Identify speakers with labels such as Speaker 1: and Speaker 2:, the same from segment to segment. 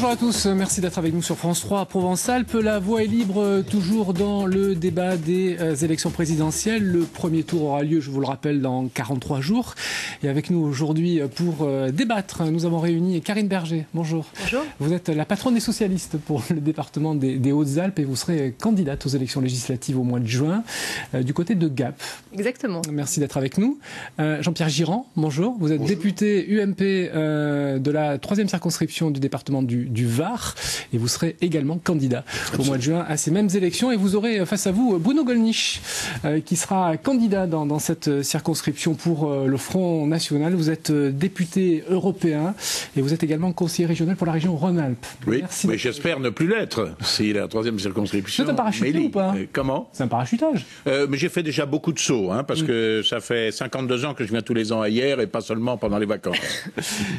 Speaker 1: Bonjour à tous, merci d'être avec nous sur France 3 Provence-Alpes. La voix est libre toujours dans le débat des élections présidentielles. Le premier tour aura lieu, je vous le rappelle, dans 43 jours. Et avec nous aujourd'hui pour débattre, nous avons réuni Karine Berger. Bonjour.
Speaker 2: Bonjour.
Speaker 1: Vous êtes la patronne des socialistes pour le département des Hautes-Alpes et vous serez candidate aux élections législatives au mois de juin du côté de Gap.
Speaker 2: Exactement.
Speaker 1: Merci d'être avec nous. Jean-Pierre Girand, bonjour. Vous êtes député UMP de la 3e circonscription du département du Var et vous serez également candidat au mois de juin à ces mêmes élections et vous aurez face à vous Bruno Gollnisch qui sera candidat dans cette circonscription pour le Front National. Vous êtes député européen et vous êtes également conseiller régional pour la région Rhône-Alpes.
Speaker 3: Oui,
Speaker 1: merci
Speaker 3: mais j'espère ne plus l'être. C'est la 3e circonscription.
Speaker 1: C'est un parachutage ou pas?
Speaker 3: Comment?
Speaker 1: C'est un parachutage.
Speaker 3: Mais j'ai fait déjà beaucoup de sauts, parce que ça fait 52 ans que je viens tous les ans à Hyères et pas seulement pendant les vacances.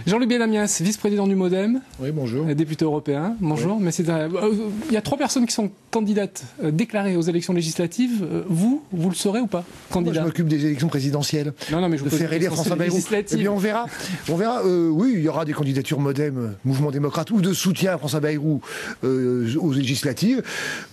Speaker 1: Jean-Louis Benamias, vice-président du MoDem.
Speaker 4: Oui, bonjour.
Speaker 1: Député européen. Bonjour. Oui. Mais il y a 3 personnes qui sont candidates déclarées aux élections législatives. Vous le serez ou pas, candidat?
Speaker 4: Moi, je m'occupe des élections présidentielles.
Speaker 1: Non, mais je vous
Speaker 4: de faire élire François Bayrou. Eh bien, on verra. Oui, il y aura des candidatures MoDem, Mouvement démocrate, ou de soutien à François Bayrou aux législatives.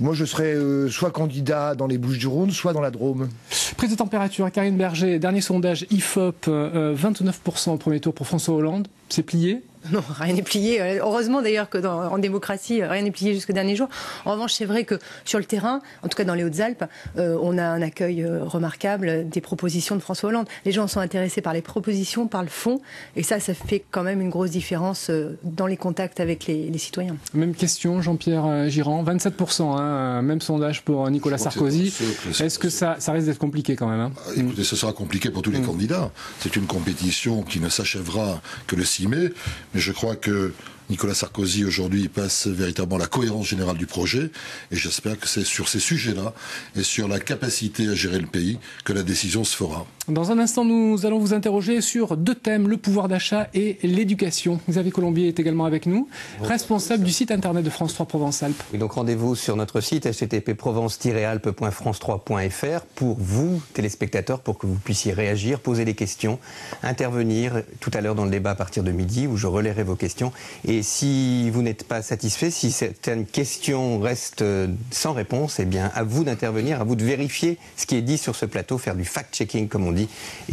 Speaker 4: Moi, je serai soit candidat dans les Bouches-du-Rhône, soit dans la Drôme.
Speaker 1: Prise de température, Karine Berger, dernier sondage IFOP, 29% au premier tour pour François Hollande. C'est plié?
Speaker 2: Non, rien n'est plié. Heureusement d'ailleurs que en démocratie, rien n'est plié jusqu'au dernier jour. En revanche, c'est vrai que sur le terrain, en tout cas dans les Hautes-Alpes, on a un accueil remarquable des propositions de François Hollande. Les gens sont intéressés par les propositions, par le fond, et ça fait quand même une grosse différence dans les contacts avec les citoyens.
Speaker 1: Même question, Jean-Pierre Girand, 27%, même sondage pour Nicolas Sarkozy. Est-ce que ça risque d'être compliqué quand même?
Speaker 5: Écoutez, ce sera compliqué pour tous les candidats. C'est une compétition qui ne s'achèvera que le 6 mai. Mais je crois que Nicolas Sarkozy, aujourd'hui, passe véritablement la cohérence générale du projet. Et j'espère que c'est sur ces sujets-là et sur la capacité à gérer le pays que la décision se fera.
Speaker 1: Dans un instant, nous allons vous interroger sur 2 thèmes, le pouvoir d'achat et l'éducation. Xavier Colombier est également avec nous, responsable du site internet de France 3 Provence-Alpes.
Speaker 6: Oui, donc rendez-vous sur notre site http://provence-alpes.france3.fr pour vous, téléspectateurs, pour que vous puissiez réagir, poser des questions, intervenir tout à l'heure dans le débat à partir de midi où je relayerai vos questions. Et si vous n'êtes pas satisfait, si certaines questions restent sans réponse, eh bien, à vous d'intervenir, à vous de vérifier ce qui est dit sur ce plateau, faire du fact-checking, comme on dit.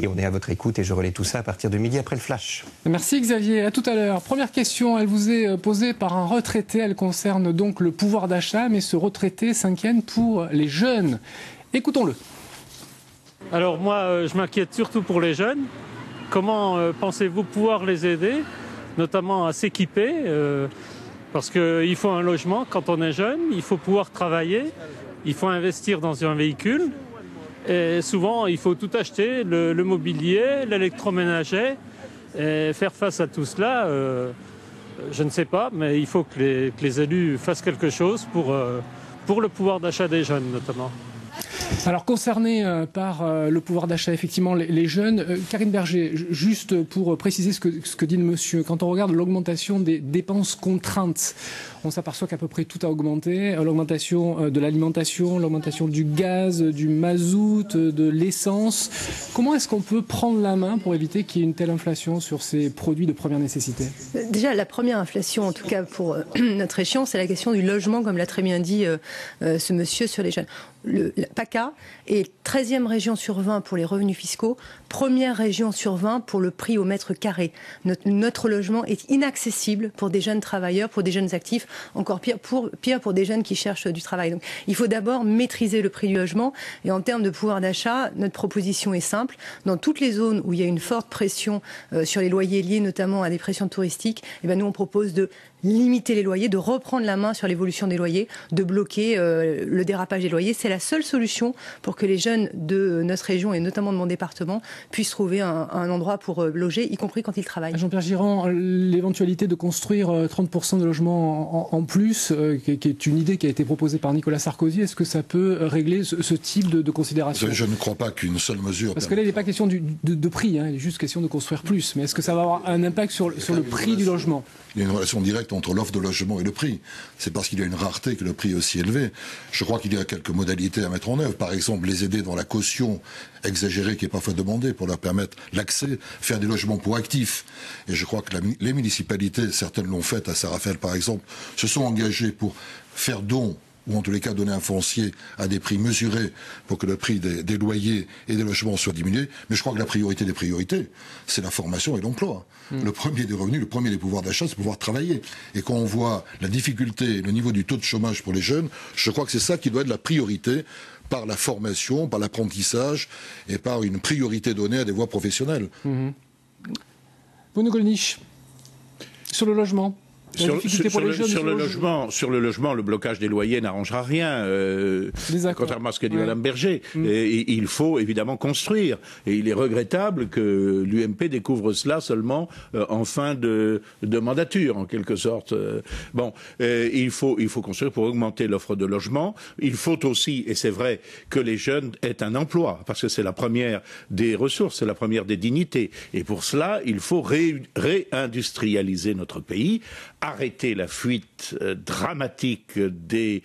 Speaker 6: Et on est à votre écoute et je relaie tout ça à partir de midi après le flash.
Speaker 1: Merci Xavier, à tout à l'heure. Première question, elle vous est posée par un retraité. Elle concerne donc le pouvoir d'achat, mais ce retraité s'inquiète pour les jeunes. Écoutons-le.
Speaker 7: Alors moi, je m'inquiète surtout pour les jeunes. Comment pensez-vous pouvoir les aider, notamment à s'équiper, parce qu'il faut un logement quand on est jeune, il faut pouvoir travailler, il faut investir dans un véhicule, et souvent il faut tout acheter, le mobilier, l'électroménager, et faire face à tout cela, je ne sais pas, mais il faut que les élus fassent quelque chose pour le pouvoir d'achat des jeunes notamment.
Speaker 1: Alors concernés par le pouvoir d'achat, effectivement, les jeunes, Karine Berger, juste pour préciser ce que dit le monsieur, quand on regarde l'augmentation des dépenses contraintes, on s'aperçoit qu'à peu près tout a augmenté, l'augmentation de l'alimentation, l'augmentation du gaz, du mazout, de l'essence. Comment est-ce qu'on peut prendre la main pour éviter qu'il y ait une telle inflation sur ces produits de première nécessité?
Speaker 2: Déjà, la première inflation, en tout cas pour notre région, c'est la question du logement, comme l'a très bien dit ce monsieur sur les jeunes. La PACA est 13e région sur 20 pour les revenus fiscaux, première région sur 20 pour le prix au mètre carré. Notre logement est inaccessible pour des jeunes travailleurs, pour des jeunes actifs, encore pire pour des jeunes qui cherchent du travail. Donc, il faut d'abord maîtriser le prix du logement et en termes de pouvoir d'achat, notre proposition est simple. Dans toutes les zones où il y a une forte pression sur les loyers liés notamment à des pressions touristiques, nous on propose de limiter les loyers, de reprendre la main sur l'évolution des loyers, de bloquer le dérapage des loyers. C'est la seule solution pour que les jeunes de notre région et notamment de mon département puissent trouver un endroit pour loger, y compris quand ils travaillent.
Speaker 1: Jean-Pierre Girand, l'éventualité de construire 30% de logements en plus, qui est une idée qui a été proposée par Nicolas Sarkozy, est-ce que ça peut régler ce type de considération?
Speaker 5: Je ne crois pas qu'une seule mesure...
Speaker 1: Parce que là, il n'est pas question de prix, il est juste question de construire plus. Mais est-ce que ça va avoir un impact sur le prix du logement?
Speaker 5: Il y a une relation directe entre l'offre de logement et le prix. C'est parce qu'il y a une rareté que le prix est aussi élevé. Je crois qu'il y a quelques modalités à mettre en œuvre. Par exemple, les aider dans la caution exagérée qui est parfois demandée pour leur permettre l'accès, faire des logements pour actifs. Et je crois que les municipalités, certaines l'ont fait, à Saint-Raphaël par exemple, se sont engagées pour faire don ou en tous les cas donner un foncier à des prix mesurés pour que le prix des loyers et des logements soit diminué. Mais je crois que la priorité des priorités, c'est la formation et l'emploi. Le premier des revenus, le premier des pouvoirs d'achat, c'est pouvoir travailler. Et quand on voit la difficulté, le niveau du taux de chômage pour les jeunes, je crois que c'est ça qui doit être la priorité, par la formation, par l'apprentissage et par une priorité donnée à des voies professionnelles.
Speaker 1: Bruno Gollnisch, sur le logement. Sur
Speaker 3: le logement, le blocage des loyers n'arrangera rien, contrairement à ce qu'a dit Mme Berger. Et il faut évidemment construire. Et il est regrettable que l'UMP découvre cela seulement en fin de mandature, en quelque sorte. Il faut construire pour augmenter l'offre de logement. Il faut aussi, et c'est vrai, que les jeunes aient un emploi, parce que c'est la première des ressources, c'est la première des dignités. Et pour cela, il faut réindustrialiser notre pays, arrêter la fuite dramatique des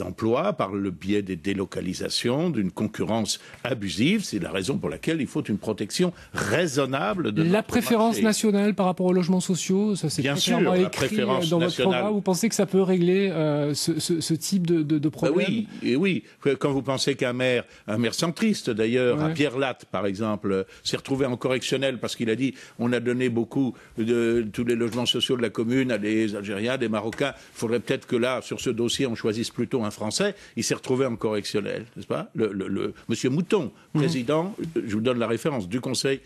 Speaker 3: emplois par le biais des délocalisations, d'une concurrence abusive. C'est la raison pour laquelle il faut une protection raisonnable de
Speaker 1: la préférence nationale par rapport aux logements sociaux, ça c'est clairement écrit dans votre programme. Vous pensez que ça peut régler ce type de problème?
Speaker 3: Oui. Quand vous pensez qu'un maire centriste d'ailleurs, à Pierre-Latte par exemple, s'est retrouvé en correctionnel parce qu'il a dit on a donné beaucoup de tous les logements sociaux de la commune à des Algériens, des Marocains. Il faudrait peut-être que là, sur ce dossier, on choisisse plutôt un Français. Il s'est retrouvé en correctionnel, n'est-ce pas? Monsieur Mouton, président, je vous donne la référence, du Conseil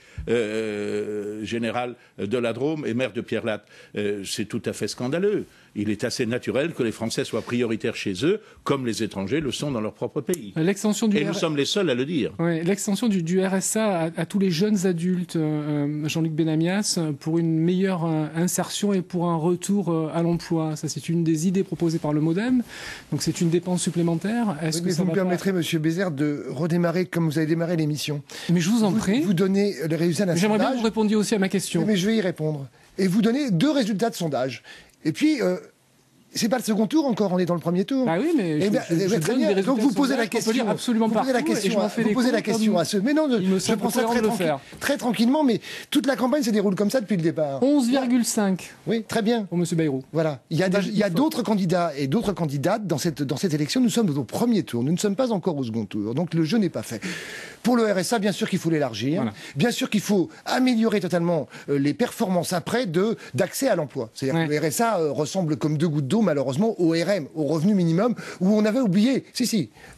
Speaker 3: général de la Drôme et maire de Pierre-Latte. C'est tout à fait scandaleux. Il est assez naturel que les Français soient prioritaires chez eux, comme les étrangers le sont dans leur propre pays. Et nous sommes les seuls à le dire.
Speaker 1: L'extension du RSA à tous les jeunes adultes, Jean-Luc Benamias, pour une meilleure insertion et pour un retour à l'emploi. Ça, c'est une des idées proposées par le MoDem. Donc, c'est une dépense supplémentaire.
Speaker 4: Est-ce que vous me permettrez, Monsieur Bézère, de redémarrer comme vous avez démarré l'émission?
Speaker 1: Mais je vous en prie.
Speaker 4: Vous donnez les résultats d'un sondage.
Speaker 1: J'aimerais bien que vous répondiez aussi à ma question.
Speaker 4: Mais je vais y répondre. Et vous donnez 2 résultats de sondage. Et puis, c'est pas le second tour encore, on est dans le premier tour.
Speaker 1: Ah oui, mais
Speaker 4: donc vous posez la question.
Speaker 1: Absolument pas.
Speaker 4: Vous posez la question à ceux. Mais non, je prends ça très tranquillement. Mais toute la campagne se déroule comme ça depuis le départ.
Speaker 1: 11,5.
Speaker 4: Oui, très bien.
Speaker 1: Pour Monsieur Bayrou.
Speaker 4: Voilà. Il y a d'autres candidats et d'autres candidates dans cette élection. Nous sommes au premier tour. Nous ne sommes pas encore au second tour. Donc le jeu n'est pas fait. Pour le RSA, bien sûr qu'il faut l'élargir. Voilà. Bien sûr qu'il faut améliorer totalement les performances après d'accès à l'emploi. C'est-à-dire que le RSA ressemble comme 2 gouttes d'eau, malheureusement, au RM, au revenu minimum, où on avait oublié,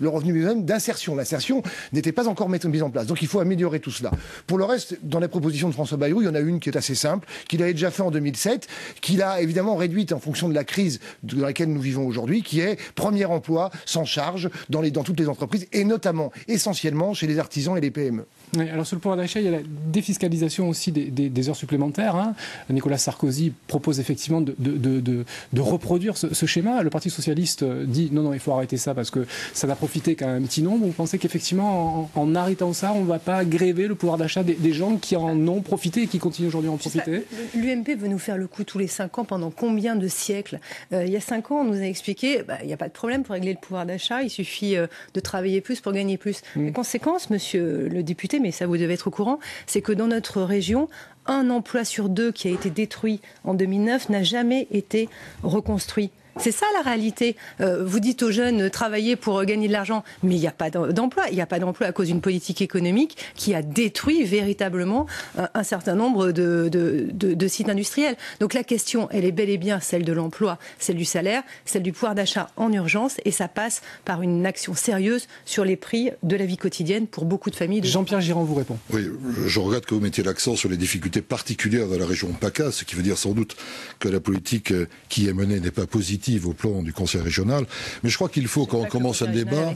Speaker 4: le revenu minimum d'insertion. L'insertion n'était pas encore mise en place. Donc il faut améliorer tout cela. Pour le reste, dans les propositions de François Bayrou, il y en a une qui est assez simple, qu'il avait déjà fait en 2007, qu'il a évidemment réduite en fonction de la crise dans laquelle nous vivons aujourd'hui, qui est premier emploi sans charge dans toutes les entreprises, et notamment, essentiellement, chez les artisans et les PME.
Speaker 1: Oui, alors sur le pouvoir d'achat, il y a la défiscalisation aussi des heures supplémentaires. Nicolas Sarkozy propose effectivement de reproduire ce schéma. Le Parti socialiste dit non, il faut arrêter ça parce que ça n'a profité qu'à un petit nombre. Vous pensez qu'effectivement, en arrêtant ça, on ne va pas gréver le pouvoir d'achat des gens qui en ont profité et qui continuent aujourd'hui à en profiter?
Speaker 2: L'UMP veut nous faire le coup tous les 5 ans pendant combien de siècles? Il y a 5 ans, on nous a expliqué il n'y a pas de problème pour régler le pouvoir d'achat, il suffit de travailler plus pour gagner plus. La conséquence, monsieur le député, mais ça vous devez être au courant, c'est que dans notre région, un emploi sur 2 qui a été détruit en 2009 n'a jamais été reconstruit. C'est ça la réalité. Vous dites aux jeunes travailler pour gagner de l'argent, mais il n'y a pas d'emploi. Il n'y a pas d'emploi à cause d'une politique économique qui a détruit véritablement un certain nombre de sites industriels. Donc la question, elle est bel et bien celle de l'emploi, celle du salaire, celle du pouvoir d'achat en urgence, et ça passe par une action sérieuse sur les prix de la vie quotidienne pour beaucoup de familles.
Speaker 1: Jean-Pierre Girand vous répond.
Speaker 5: Oui, je regrette que vous mettiez l'accent sur les difficultés particulières de la région PACA, ce qui veut dire sans doute que la politique qui est menée n'est pas positive au plan du Conseil régional. Mais je crois qu'il faut, quand on commence un débat,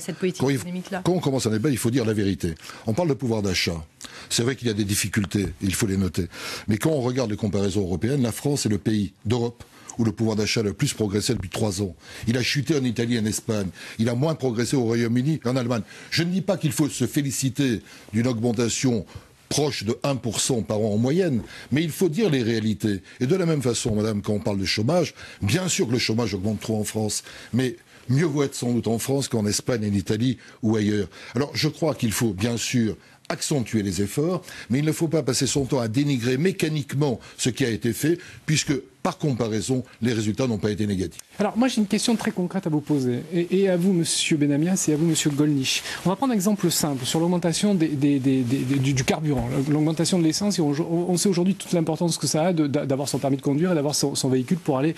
Speaker 5: il faut dire la vérité. On parle de pouvoir d'achat. C'est vrai qu'il y a des difficultés, il faut les noter. Mais quand on regarde les comparaisons européennes, la France est le pays d'Europe où le pouvoir d'achat a le plus progressé depuis 3 ans. Il a chuté en Italie et en Espagne. Il a moins progressé au Royaume-Uni et en Allemagne. Je ne dis pas qu'il faut se féliciter d'une augmentation proche de 1% par an en moyenne. Mais il faut dire les réalités. Et de la même façon, madame, quand on parle de chômage, bien sûr que le chômage augmente trop en France, mais mieux vaut être sans doute en France qu'en Espagne, en Italie ou ailleurs. Alors je crois qu'il faut bien sûr accentuer les efforts, mais il ne faut pas passer son temps à dénigrer mécaniquement ce qui a été fait, puisque par comparaison, les résultats n'ont pas été négatifs.
Speaker 1: Alors moi j'ai une question très concrète à vous poser, et à vous Monsieur Benamias et à vous Monsieur Gollnisch. On va prendre un exemple simple sur l'augmentation du carburant, l'augmentation de l'essence. On sait aujourd'hui toute l'importance que ça a d'avoir son permis de conduire et d'avoir son véhicule pour aller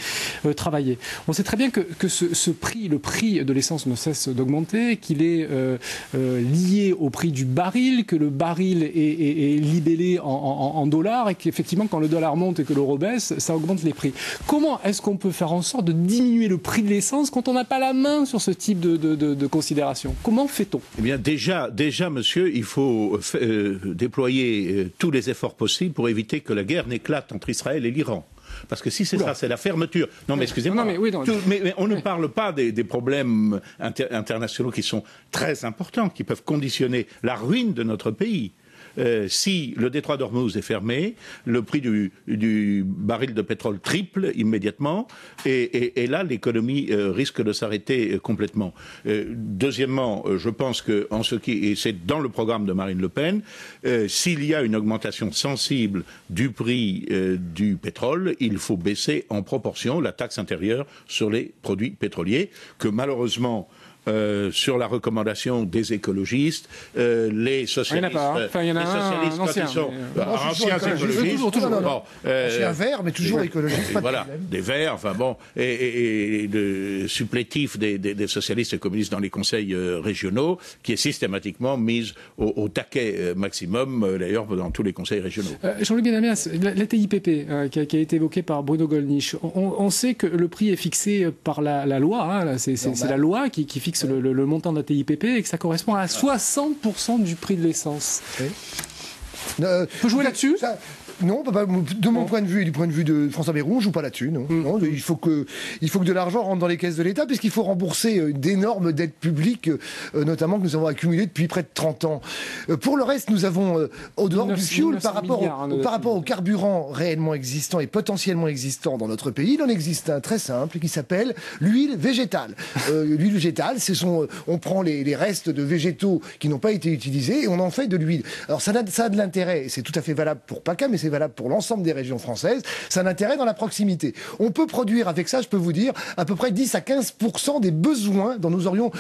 Speaker 1: travailler. On sait très bien que le prix de l'essence ne cesse d'augmenter, qu'il est lié au prix du baril, que le baril est libellé en dollars, et qu'effectivement quand le dollar monte et que l'euro baisse, ça augmente les prix. Comment est-ce qu'on peut faire en sorte de diminuer le prix de l'essence quand on n'a pas la main sur ce type de considération? Comment fait-on?
Speaker 3: Eh bien déjà, monsieur, il faut déployer tous les efforts possibles pour éviter que la guerre n'éclate entre Israël et l'Iran. Parce que si c'est ça, c'est la fermeture. Non, mais excusez-moi. Mais on ne parle pas des problèmes internationaux qui sont très importants, qui peuvent conditionner la ruine de notre pays. Si le détroit d'Ormuz est fermé, le prix du baril de pétrole triple immédiatement, et là l'économie risque de s'arrêter complètement. Deuxièmement, je pense que et c'est dans le programme de Marine Le Pen, s'il y a une augmentation sensible du prix du pétrole, il faut baisser en proportion la taxe intérieure sur les produits pétroliers, que malheureusement sur la recommandation des écologistes, les socialistes,
Speaker 4: anciens écologistes, ancien vert, mais toujours écologiste.
Speaker 3: Voilà, des verts, enfin bon, et le supplétif des socialistes et communistes dans les conseils régionaux, qui est systématiquement mise au taquet maximum, d'ailleurs dans tous les conseils régionaux.
Speaker 1: Jean-Luc Benamias, la TIPP qui a été évoquée par Bruno Gollnisch, on sait que le prix est fixé par la loi, c'est la loi qui fixe le montant de la TIPP, et que ça correspond à 60% du prix de l'essence. Oui. On peut jouer là-dessus?
Speaker 4: Non, de mon point de vue et du point de vue de François Bayrou, on ne joue pas là-dessus. Non. Non, il faut que de l'argent rentre dans les caisses de l'État, puisqu'il faut rembourser d'énormes dettes publiques, notamment que nous avons accumulées depuis près de 30 ans. Pour le reste, nous avons, au dehors du fioul, par rapport au carburant réellement existant et potentiellement existant dans notre pays, il en existe un très simple qui s'appelle l'huile végétale. L'huile végétale, on prend les restes de végétaux qui n'ont pas été utilisés et on en fait de l'huile. Alors ça a de l'intérêt, c'est tout à fait valable pour PACA, mais c'est valable pour l'ensemble des régions françaises, ça a un intérêt dans la proximité. On peut produire avec ça, je peux vous dire, à peu près 10 à 15% des besoins dont nous aurions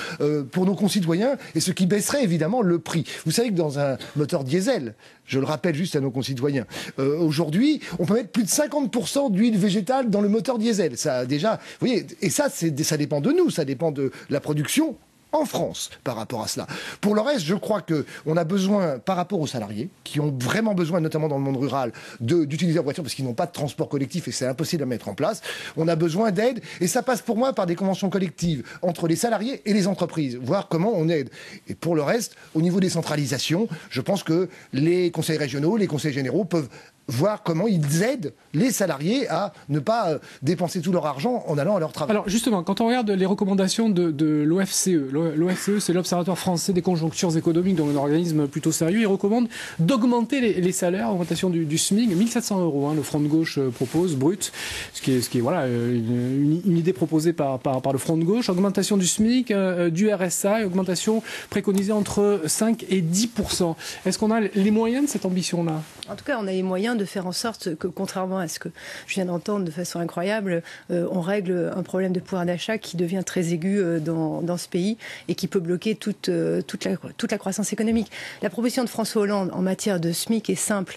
Speaker 4: pour nos concitoyens, et ce qui baisserait évidemment le prix. Vous savez que dans un moteur diesel, je le rappelle juste à nos concitoyens, aujourd'hui, on peut mettre plus de 50% d'huile végétale dans le moteur diesel. Ça déjà, vous voyez, et ça dépend de nous, ça dépend de la production en France par rapport à cela. Pour le reste, je crois qu'on a besoin, par rapport aux salariés, qui ont vraiment besoin, notamment dans le monde rural, d'utiliser la voiture parce qu'ils n'ont pas de transport collectif et c'est impossible à mettre en place, on a besoin d'aide et ça passe pour moi par des conventions collectives entre les salariés et les entreprises, voir comment on aide. Et pour le reste, au niveau des centralisations, je pense que les conseils régionaux, les conseils généraux peuvent voir comment ils aident les salariés à ne pas dépenser tout leur argent en allant à leur travail.
Speaker 1: Alors justement, quand on regarde les recommandations de l'OFCE, l'OFCE c'est l'Observatoire français des conjonctures économiques, donc un organisme plutôt sérieux, il recommande d'augmenter les salaires, augmentation du SMIC, 1 700 €, le Front de gauche propose, brut, ce qui est voilà, une idée proposée par le Front de gauche, augmentation du SMIC, du RSA, augmentation préconisée entre 5 et 10%. Est-ce qu'on a les moyens de cette ambition-là?
Speaker 2: En tout cas, on a les moyens de faire en sorte que, contrairement à ce que je viens d'entendre de façon incroyable, on règle un problème de pouvoir d'achat qui devient très aigu dans ce pays et qui peut bloquer toute la croissance économique. La proposition de François Hollande en matière de SMIC est simple.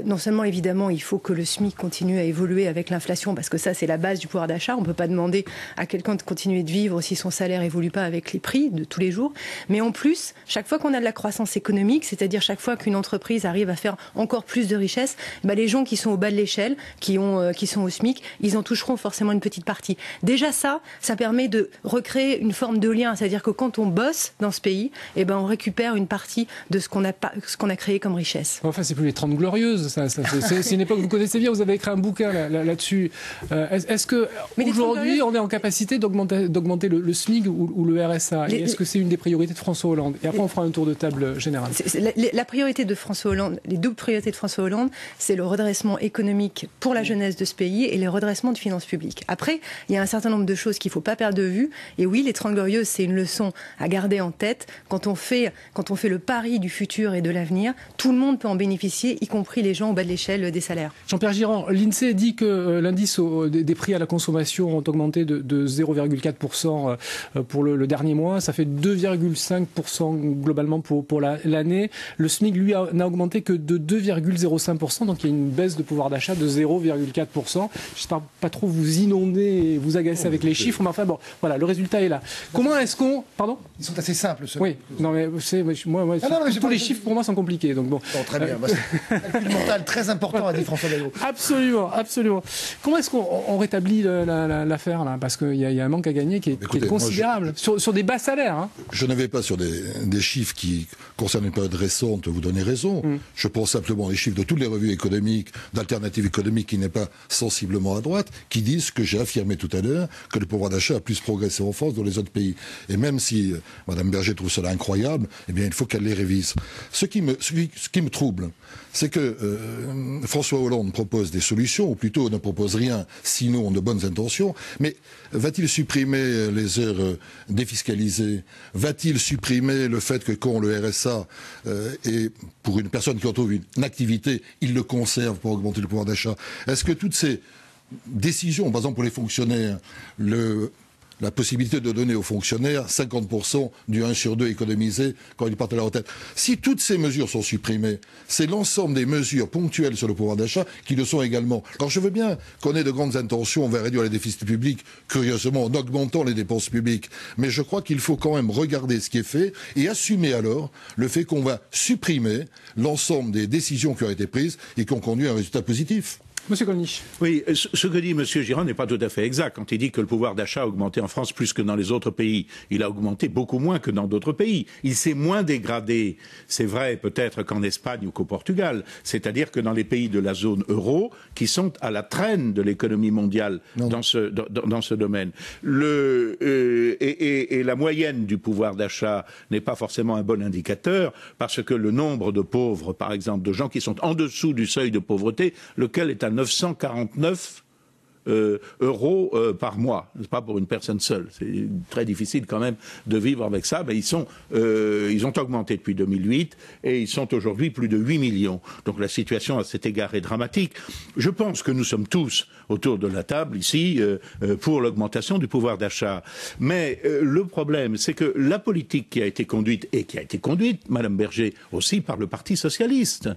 Speaker 2: Non seulement, évidemment, il faut que le SMIC continue à évoluer avec l'inflation, parce que ça, c'est la base du pouvoir d'achat. On ne peut pas demander à quelqu'un de continuer de vivre si son salaire évolue pas avec les prix de tous les jours. Mais en plus, chaque fois qu'on a de la croissance économique, c'est-à-dire chaque fois qu'une entreprise arrive à faire encore plus de richesse, les gens qui sont au bas de l'échelle, qui sont au SMIC, ils en toucheront forcément une petite partie. Déjà ça permet de recréer une forme de lien, c'est-à-dire que quand on bosse dans ce pays, on récupère une partie de ce qu'on a créé comme richesse.
Speaker 1: Enfin, c'est plus les 30 glorieuses, c'est une époque que vous connaissez bien, vous avez écrit un bouquin là-dessus. Est-ce qu'aujourd'hui, on est en capacité d'augmenter le SMIC ou le RSA? Et est-ce que c'est une des priorités de François Hollande? Et après, on fera un tour de table général.
Speaker 2: La priorité de François Hollande, les deux priorités de François Hollande, c'est le redressement économique pour la jeunesse de ce pays et le redressement de finances publiques. Après, il y a un certain nombre de choses qu'il ne faut pas perdre de vue. Et oui, les 30 glorieuses, c'est une leçon à garder en tête. Quand on fait le pari du futur et de l'avenir, tout le monde peut en bénéficier, y compris les gens au bas de l'échelle des salaires.
Speaker 1: Jean-Pierre Girand, l'INSEE dit que l'indice des prix à la consommation ont augmenté de 0,4% pour le dernier mois. Ça fait 2,5% globalement pour l'année. Le SMIC, lui, n'a augmenté que de 2,05%. Donc il y a une baisse de pouvoir d'achat de 0,4%. J'espère pas trop vous inonder et vous agacer avec les chiffres, mais enfin bon, voilà, le résultat est là. Comment est-ce qu'on... Pardon ?
Speaker 4: Ils sont assez simples, ceux-là.
Speaker 1: Oui, non mais tous les chiffres pour moi sont compliqués. Donc bon.
Speaker 4: Non, très bien. C'est un calcul mental très important, a dit François Bayrou.
Speaker 1: Absolument. Comment est-ce qu'on rétablit l'affaire là ? Parce qu'il y a un manque à gagner qui est considérable sur des bas salaires. Hein.
Speaker 5: Je ne vais pas sur des chiffres qui concernent une période récente, vous donnez raison. Je pense simplement les chiffres de toutes les revues économiques, d'alternatives économiques qui n'est pas sensiblement à droite, qui disent que j'ai affirmé tout à l'heure que le pouvoir d'achat a plus progressé en France que dans les autres pays. Et même si Mme Berger trouve cela incroyable, eh bien il faut qu'elle les révise. Ce qui me trouble, c'est que François Hollande propose des solutions, ou plutôt ne propose rien, sinon de bonnes intentions, mais va-t-il supprimer les heures défiscalisées? Va-t-il supprimer le fait que quand le RSA est pour une personne qui retrouve une activité, il le conserve pour augmenter le pouvoir d'achat? Est-ce que toutes ces décisions, par exemple pour les fonctionnaires, la possibilité de donner aux fonctionnaires 50% du 1 sur 2 économisé quand ils partent à la retraite. Si toutes ces mesures sont supprimées, c'est l'ensemble des mesures ponctuelles sur le pouvoir d'achat qui le sont également. Alors je veux bien qu'on ait de grandes intentions, on va réduire les déficits publics, curieusement, en augmentant les dépenses publiques. Mais je crois qu'il faut quand même regarder ce qui est fait et assumer alors le fait qu'on va supprimer l'ensemble des décisions qui ont été prises et qui ont conduit à un résultat positif.
Speaker 1: Monsieur Gollnisch.
Speaker 3: Oui, ce que dit Monsieur Girand n'est pas tout à fait exact. Quand il dit que le pouvoir d'achat a augmenté en France plus que dans les autres pays, il a augmenté beaucoup moins que dans d'autres pays. Il s'est moins dégradé, c'est vrai peut-être qu'en Espagne ou qu'au Portugal. C'est-à-dire que dans les pays de la zone euro, qui sont à la traîne de l'économie mondiale dans ce domaine. Et la moyenne du pouvoir d'achat n'est pas forcément un bon indicateur, parce que le nombre de pauvres, par exemple, de gens qui sont en dessous du seuil de pauvreté, lequel est à 949 euros par mois, c'est pas pour une personne seule. C'est très difficile quand même de vivre avec ça. Mais ils ont augmenté depuis 2008 et ils sont aujourd'hui plus de 8 millions. Donc la situation à cet égard est dramatique. Je pense que nous sommes tous autour de la table ici pour l'augmentation du pouvoir d'achat. Mais le problème, c'est que la politique qui a été conduite, Madame Berger, aussi par le Parti socialiste,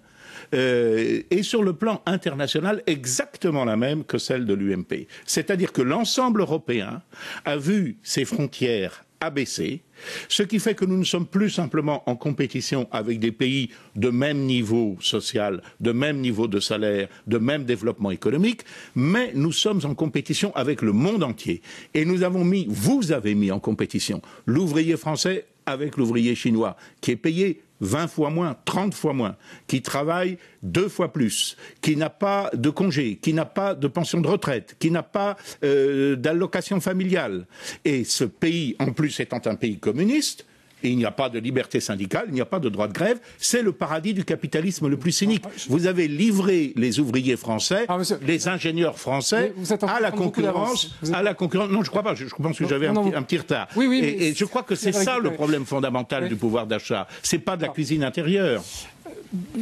Speaker 3: est sur le plan international exactement la même que celle de l'UMP. C'est-à-dire que l'ensemble européen a vu ses frontières abaisser, ce qui fait que nous ne sommes plus simplement en compétition avec des pays de même niveau social, de même niveau de salaire, de même développement économique, mais nous sommes en compétition avec le monde entier. Et vous avez mis en compétition l'ouvrier français avec l'ouvrier chinois, qui est payé 20 fois moins, 30 fois moins, qui travaille 2 fois plus, qui n'a pas de congé, qui n'a pas de pension de retraite, qui n'a pas d'allocation familiale. Et ce pays, en plus étant un pays communiste, et il n'y a pas de liberté syndicale, il n'y a pas de droit de grève, c'est le paradis du capitalisme le plus cynique. Vous avez livré les ouvriers français, les ingénieurs français à la concurrence. Non, je ne crois pas, je pense que j'avais un petit retard.
Speaker 1: Oui,
Speaker 3: et je crois que c'est ça le problème fondamental du pouvoir d'achat. Ce n'est pas de la cuisine intérieure.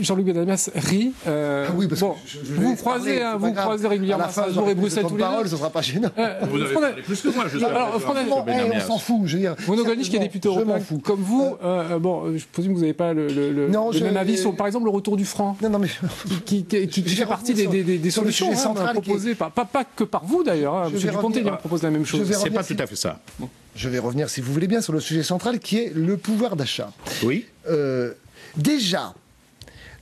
Speaker 1: Jean-Luc Benamias rit.
Speaker 4: Oui, parce que
Speaker 1: vous croisez régulièrement Strasbourg et Bruxelles tous les deux.
Speaker 4: Ce ne sera pas gênant.
Speaker 3: Vous avez parlé plus que moi, je sais.
Speaker 1: Alors,
Speaker 4: on s'en fout, je veux dire.
Speaker 1: Bruno Gollnisch, qui est député européen, comme vous, je présume que vous n'avez pas le même avis sur, par exemple, le retour du franc, qui fait partie des solutions proposées, pas que par vous d'ailleurs. M. Dupont-Aignan propose la même chose.
Speaker 3: C'est pas tout à fait ça.
Speaker 4: Je vais revenir, si vous voulez bien, sur le sujet central qui est le pouvoir d'achat.
Speaker 3: Oui.
Speaker 4: Déjà,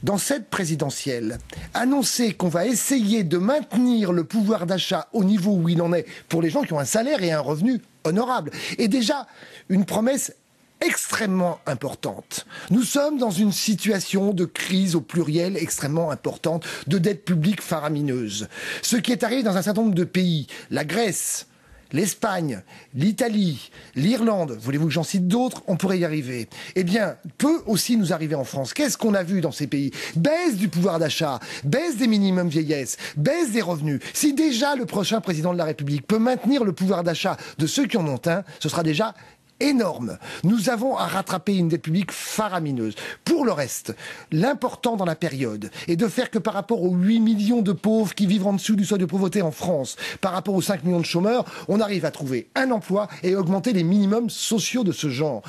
Speaker 4: dans cette présidentielle, annoncer qu'on va essayer de maintenir le pouvoir d'achat au niveau où il en est pour les gens qui ont un salaire et un revenu honorable est déjà une promesse extrêmement importante. Nous sommes dans une situation de crise au pluriel extrêmement importante, de dette publique faramineuse. Ce qui est arrivé dans un certain nombre de pays, la Grèce, l'Espagne, l'Italie, l'Irlande, voulez-vous que j'en cite d'autres? On pourrait y arriver. Eh bien, peut aussi nous arriver en France. Qu'est-ce qu'on a vu dans ces pays? Baisse du pouvoir d'achat, baisse des minimums vieillesse, baisse des revenus. Si déjà le prochain président de la République peut maintenir le pouvoir d'achat de ceux qui en ont un, ce sera déjà énorme. Nous avons à rattraper une dette publique faramineuse. Pour le reste, l'important dans la période est de faire que par rapport aux 8 millions de pauvres qui vivent en dessous du seuil de pauvreté en France, par rapport aux 5 millions de chômeurs, on arrive à trouver un emploi et augmenter les minimums sociaux de ce genre.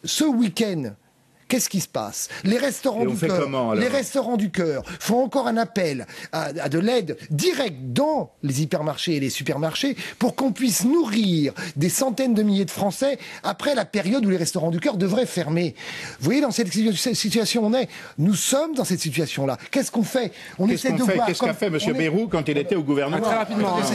Speaker 4: Ce week-end, qu'est-ce qui se passe? Les restaurants du cœur font encore un appel à de l'aide directe dans les hypermarchés et les supermarchés pour qu'on puisse nourrir des centaines de milliers de Français après la période où les restaurants du cœur devraient fermer. Vous voyez dans cette situation on est. Nous sommes dans cette situation-là. Qu'est-ce qu'on fait?
Speaker 3: Qu'est-ce qu'a fait M. Bayrou quand il était au gouvernement?
Speaker 1: Très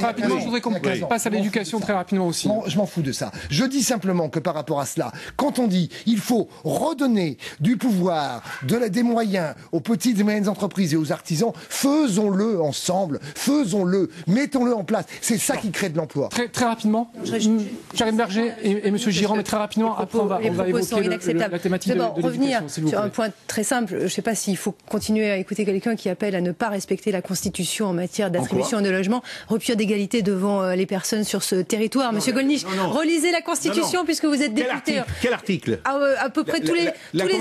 Speaker 1: rapidement, je voudrais qu'on passe à l'éducation très rapidement aussi.
Speaker 4: Je m'en fous de ça. Je dis simplement que par rapport à cela, quand on dit il faut redonner du pouvoir, des moyens aux petites et moyennes entreprises et aux artisans, faisons-le ensemble, faisons-le, mettons-le en place. C'est ça qui crée de l'emploi.
Speaker 1: Très rapidement, Karine Berger et M. Girand, mais très rapidement, après on va évoquer la thématique de l'éducation.
Speaker 2: Revenir sur un point très simple, je ne sais pas s'il faut continuer à écouter quelqu'un qui appelle à ne pas respecter la Constitution en matière d'attribution de logement, rupture d'égalité devant les personnes sur ce territoire. Monsieur Gollnisch, relisez la Constitution puisque vous êtes député.
Speaker 3: Quel article?
Speaker 2: À peu près tous les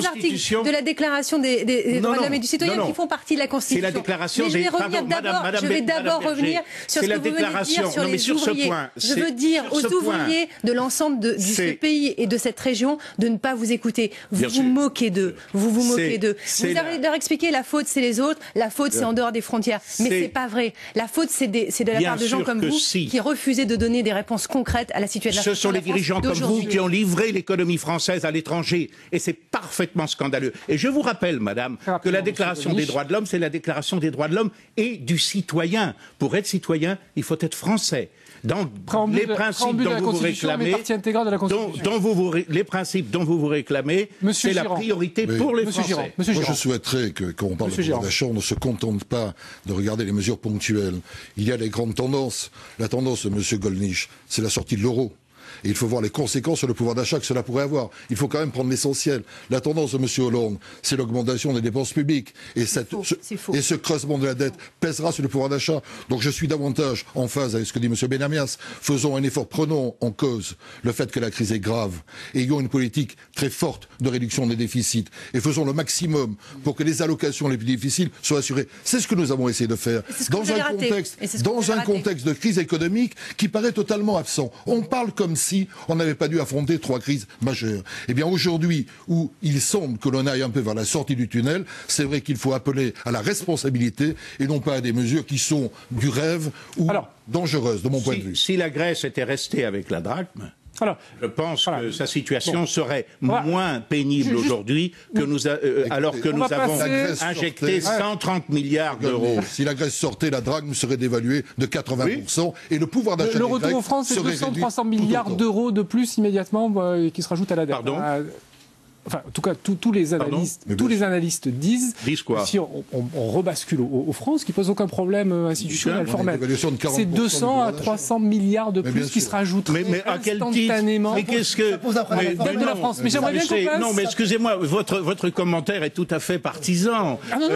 Speaker 2: articles de la déclaration des droits de l'homme et du citoyen qui font partie de la Constitution.
Speaker 3: C'est la déclaration des...
Speaker 2: Je vais d'abord revenir sur ce que vous venez de dire sur les ouvriers. Je veux dire aux ouvriers de l'ensemble de ce pays et de cette région de ne pas vous écouter. Vous vous moquez d'eux. Vous vous moquez d'eux. Vous avez leur expliqué la faute c'est les autres, la faute c'est en dehors des frontières. Mais c'est pas vrai. La faute c'est de la part de gens comme vous qui refusaient de donner des réponses concrètes à la situation.
Speaker 3: Ce sont les dirigeants comme vous qui ont livré l'économie française à l'étranger. Et c'est parfaitement scandaleux. Et je vous rappelle, madame, que la déclaration des droits de l'homme, c'est la déclaration des droits de l'homme et du citoyen. Pour être citoyen, il faut être français. Dans les principes dont vous vous réclamez, les principes dont vous vous réclamez, c'est la priorité pour les Français.
Speaker 5: Moi, je souhaiterais que, quand on parle de pouvoir d'achat, on ne se contente pas de regarder les mesures ponctuelles. Il y a les grandes tendances. La tendance de M. Gollnisch, c'est la sortie de l'euro. Et il faut voir les conséquences sur le pouvoir d'achat que cela pourrait avoir. Il faut quand même prendre l'essentiel. La tendance de M. Hollande, c'est l'augmentation des dépenses publiques. Et ce creusement de la dette pèsera sur le pouvoir d'achat. Donc je suis davantage en phase avec ce que dit M. Benamias. Faisons un effort, prenons en cause le fait que la crise est grave. Et ayons une politique très forte de réduction des déficits. Et faisons le maximum pour que les allocations les plus difficiles soient assurées. C'est ce que nous avons essayé de faire. Dans un contexte de crise économique qui paraît totalement absent. On parle comme si on n'avait pas dû affronter 3 crises majeures. Eh bien aujourd'hui, où il semble que l'on aille un peu vers la sortie du tunnel, c'est vrai qu'il faut appeler à la responsabilité et non pas à des mesures qui sont du rêve ou dangereuses, de mon point de vue.
Speaker 3: Si la Grèce était restée avec la drachme, je pense que sa situation serait moins pénible aujourd'hui que alors que nous avons injecté 130 milliards d'euros.
Speaker 5: Si la Grèce sortait, la drachme serait dévaluée de 80% et le pouvoir d'achat
Speaker 1: le retour en France, c'est 200-300 milliards d'euros de plus immédiatement qui se rajoutent à la dette.
Speaker 3: Pardon.
Speaker 1: Enfin, en tout cas, tous les analystes disent
Speaker 3: quoi?
Speaker 1: Si on rebascule aux francs, ce qui pose aucun problème institutionnel formel, c'est 200 à 300 milliards de plus qui se rajouteraient instantanément.
Speaker 3: Mais qu'est-ce que
Speaker 1: dette de la France? Mais j'aimerais bien qu'on passe.
Speaker 3: Non, mais excusez-moi, votre commentaire est tout à fait partisan.
Speaker 1: Ah non,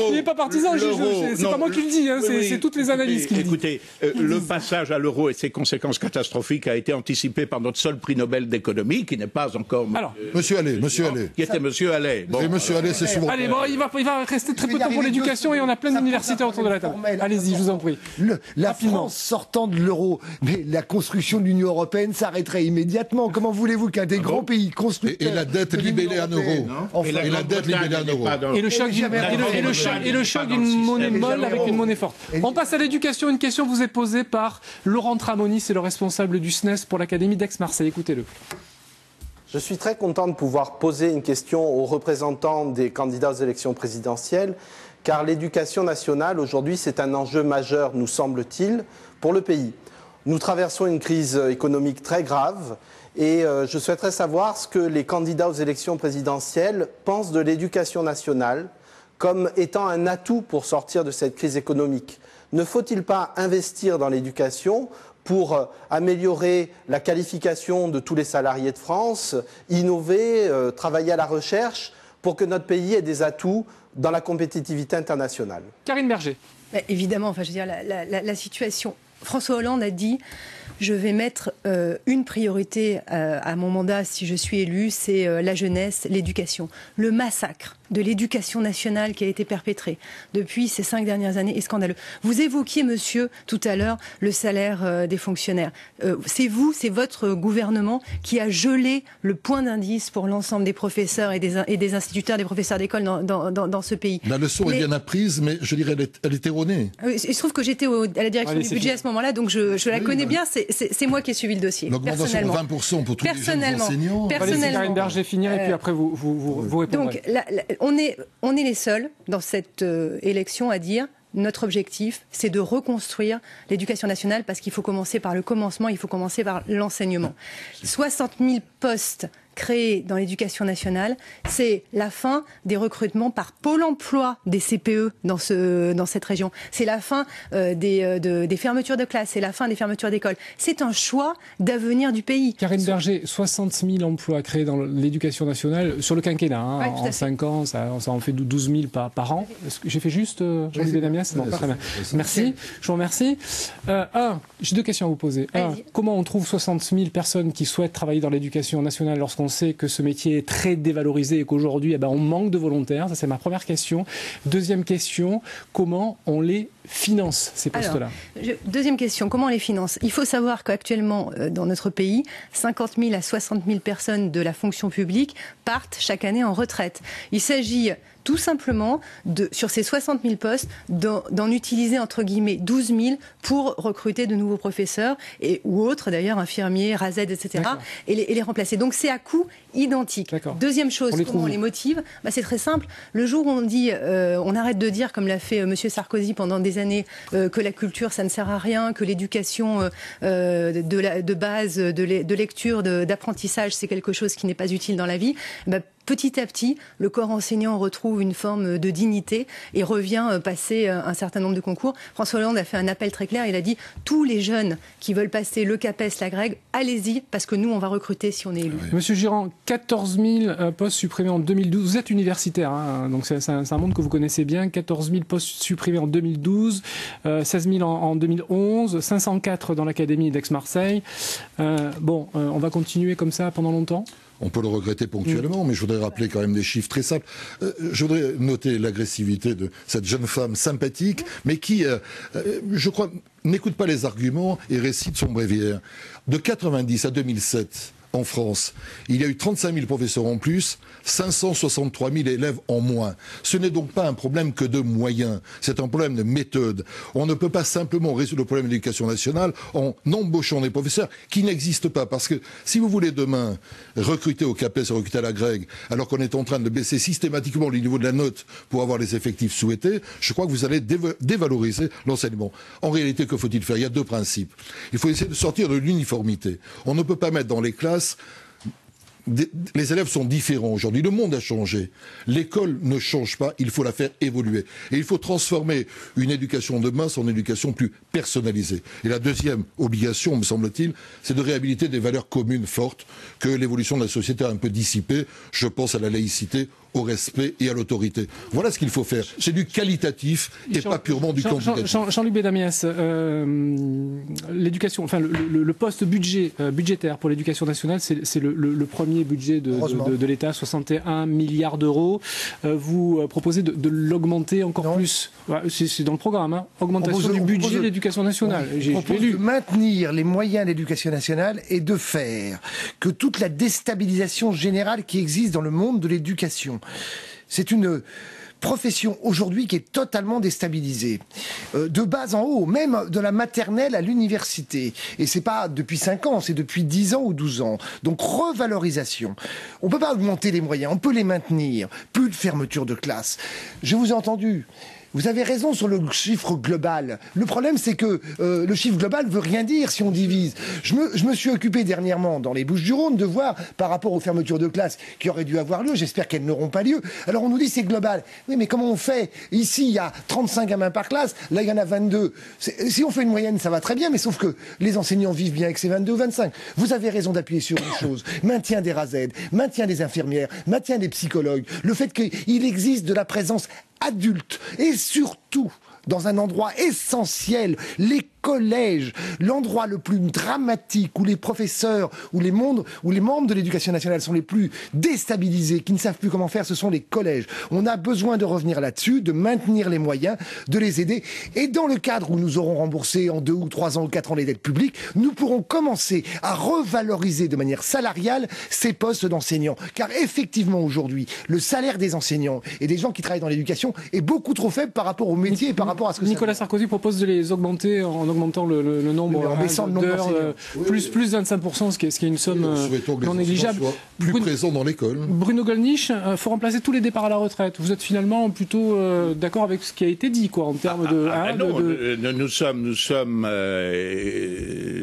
Speaker 1: il n'est pas partisan. C'est pas moi qui le dis. C'est toutes les analyses qui le disent.
Speaker 3: Écoutez, le passage à l'euro et ses conséquences catastrophiques a été anticipé par notre seul prix Nobel d'économie, qui n'est pas encore...
Speaker 5: Monsieur Allais.
Speaker 3: Qui était Monsieur Allais.
Speaker 5: Et Monsieur Allais, c'est souvent...
Speaker 1: Allez, il va rester très peu de temps pour l'éducation et on a plein d'universitaires autour de la table. Allez-y, je vous en prie.
Speaker 4: La France sortant de l'euro, mais la construction de l'Union européenne s'arrêterait immédiatement. Comment voulez-vous qu'un des grands pays constructeurs...
Speaker 5: Et la dette libellée en euros. Et la dette libellée en euros.
Speaker 1: Et le choc d'une monnaie molle avec une monnaie forte. On passe à l'éducation. Une question vous est posée par Laurent Tramoni, c'est le responsable du SNES pour l'Académie d'Aix-Marseille. Écoutez-le.
Speaker 8: Je suis très content de pouvoir poser une question aux représentants des candidats aux élections présidentielles, car l'éducation nationale, aujourd'hui, c'est un enjeu majeur, nous semble-t-il, pour le pays. Nous traversons une crise économique très grave et je souhaiterais savoir ce que les candidats aux élections présidentielles pensent de l'éducation nationale comme étant un atout pour sortir de cette crise économique. Ne faut-il pas investir dans l'éducation pour améliorer la qualification de tous les salariés de France, innover, travailler à la recherche pour que notre pays ait des atouts dans la compétitivité internationale?
Speaker 1: Karine Berger.
Speaker 2: Évidemment, enfin, je veux dire, la situation. François Hollande a dit « Je vais mettre une priorité à mon mandat si je suis élu, c'est la jeunesse, l'éducation ». Le massacre de l'éducation nationale qui a été perpétré depuis ces 5 dernières années est scandaleux. Vous évoquiez, monsieur, tout à l'heure, le salaire des fonctionnaires. C'est vous, c'est votre gouvernement qui a gelé le point d'indice pour l'ensemble des professeurs et des instituteurs, des professeurs d'école dans ce pays.
Speaker 5: La leçon est bien apprise, mais je dirais elle est erronée.
Speaker 2: Il se trouve que j'étais à la direction du budget à ce moment-là, donc je la connais bien. C'est moi qui ai suivi le dossier.
Speaker 5: L'augmentation de 20% pour tous les jeunes enseignants.
Speaker 2: Personnellement.
Speaker 1: Karine Berger finir et puis après vous répondrez.
Speaker 2: Donc on est les seuls dans cette élection à dire notre objectif, c'est de reconstruire l'éducation nationale parce qu'il faut commencer par le commencement, il faut commencer par l'enseignement. 60 000 postes créés dans l'éducation nationale, c'est la fin des recrutements par Pôle emploi des CPE dans cette région. C'est la fin des fermetures de classes, c'est la fin des fermetures d'écoles. C'est un choix d'avenir du pays.
Speaker 1: Karine Berger, 60 000 emplois créés dans l'éducation nationale sur le quinquennat. Hein, en 5 ans, ça en fait 12 000 par an. J'ai fait juste, Jean-Louis Benamias? Bon, très bien. Merci, je vous remercie. J'ai 2 questions à vous poser. Comment on trouve 60 000 personnes qui souhaitent travailler dans l'éducation nationale lorsqu'on sait que ce métier est très dévalorisé et qu'aujourd'hui, on manque de volontaires? Ça, c'est ma première question. Deuxième question, comment on les finance, ces postes-là?
Speaker 2: Deuxième question, comment on les finance? Il faut savoir qu'actuellement, dans notre pays, 50 000 à 60 000 personnes de la fonction publique partent chaque année en retraite. Il s'agit tout simplement, sur ces 60 000 postes, d'en utiliser entre guillemets 12 000 pour recruter de nouveaux professeurs ou autres, d'ailleurs, infirmiers, RASED, etc., et les remplacer. Donc c'est à coût identique. Deuxième chose, comment on les motive? C'est très simple. Le jour où on dit, on arrête de dire, comme l'a fait M. Sarkozy pendant des années, que la culture, ça ne sert à rien, que l'éducation de base, de lecture, d'apprentissage, c'est quelque chose qui n'est pas utile dans la vie, petit à petit, le corps enseignant retrouve une forme de dignité et revient passer un certain nombre de concours. François Hollande a fait un appel très clair. Il a dit tous les jeunes qui veulent passer le CAPES, la GREG, allez-y, parce que nous, on va recruter si on est élu.
Speaker 1: Monsieur Girand, 14 000 postes supprimés en 2012. Vous êtes universitaire, hein, donc c'est un monde que vous connaissez bien. 14 000 postes supprimés en 2012, 16 000 en 2011, 504 dans l'académie d'Aix-Marseille. On va continuer comme ça pendant longtemps?
Speaker 5: On peut le regretter ponctuellement, mais je voudrais rappeler quand même des chiffres très simples. Je voudrais noter l'agressivité de cette jeune femme sympathique, mais qui, je crois, n'écoute pas les arguments et récite son bréviaire. De 90 à 2007, en France, il y a eu 35 000 professeurs en plus, 563 000 élèves en moins. Ce n'est donc pas un problème que de moyens, c'est un problème de méthode. On ne peut pas simplement résoudre le problème de l'éducation nationale en embauchant des professeurs qui n'existent pas. Parce que si vous voulez demain recruter au CAPES, recruter à la GREG, alors qu'on est en train de baisser systématiquement le niveau de la note pour avoir les effectifs souhaités, je crois que vous allez dévaloriser l'enseignement. En réalité, que faut-il faire? Il y a 2 principes. Il faut essayer de sortir de l'uniformité. On ne peut pas mettre dans les classes. Les élèves sont différents aujourd'hui. Le monde a changé. L'école ne change pas. Il faut la faire évoluer. Et il faut transformer une éducation de masse en éducation plus personnalisée. Et la deuxième obligation, me semble-t-il, c'est de réhabiliter des valeurs communes fortes que l'évolution de la société a un peu dissipées. Je pense à la laïcité, au respect et à l'autorité. Voilà ce qu'il faut faire. C'est du qualitatif et pas purement du quantitatif.
Speaker 1: Jean-Luc Benamias, l'éducation, enfin le poste budgétaire pour l'éducation nationale, c'est le premier budget de l'État, 61 milliards d'euros. Vous proposez de l'augmenter encore plus. C'est dans le programme, hein. Augmentation du budget de l'éducation nationale.
Speaker 4: On propose de maintenir les moyens de l'éducation nationale et de faire que toute la déstabilisation générale qui existe dans le monde de l'éducation, c'est une profession aujourd'hui qui est totalement déstabilisée, de bas en haut, même de la maternelle à l'université. Et c'est pas depuis 5 ans, c'est depuis 10 ans ou 12 ans. Donc revalorisation. On peut pas augmenter les moyens, on peut les maintenir. Plus de fermeture de classe. Je vous ai entendu. Vous avez raison sur le chiffre global. Le problème, c'est que le chiffre global veut rien dire si on divise. Je me suis occupé dernièrement dans les Bouches-du-Rhône de voir par rapport aux fermetures de classes qui auraient dû avoir lieu. J'espère qu'elles n'auront pas lieu. Alors on nous dit c'est global. Oui, mais comment on fait? Ici, il y a 35 gamins par classe. Là, il y en a 22. Si on fait une moyenne, ça va très bien, mais sauf que les enseignants vivent bien avec ces 22 ou 25. Vous avez raison d'appuyer sur une chose. Maintien des RASED, maintien des infirmières, maintien des psychologues. Le fait qu'il existe de la présence adulte et surtout dans un endroit essentiel, les collèges, l'endroit le plus dramatique où les professeurs, où les membres de l'éducation nationale sont les plus déstabilisés, qui ne savent plus comment faire, ce sont les collèges. On a besoin de revenir là-dessus, de maintenir les moyens, de les aider. Et dans le cadre où nous aurons remboursé en 2 ou 3 ans ou 4 ans les dettes publiques, nous pourrons commencer à revaloriser de manière salariale ces postes d'enseignants. Car effectivement aujourd'hui, le salaire des enseignants et des gens qui travaillent dans l'éducation est beaucoup trop faible par rapport au métier et par rapport à ce que
Speaker 1: Nicolas Sarkozy propose de les augmenter en augmentant le nombre d'heures, plus 25%, ce qui est une somme non négligeable.
Speaker 5: Plus présent dans l'école.
Speaker 1: Bruno Gollnisch, faut remplacer tous les départs à la retraite. Vous êtes finalement plutôt d'accord avec ce qui a été dit, quoi, en termes de...
Speaker 3: Nous sommes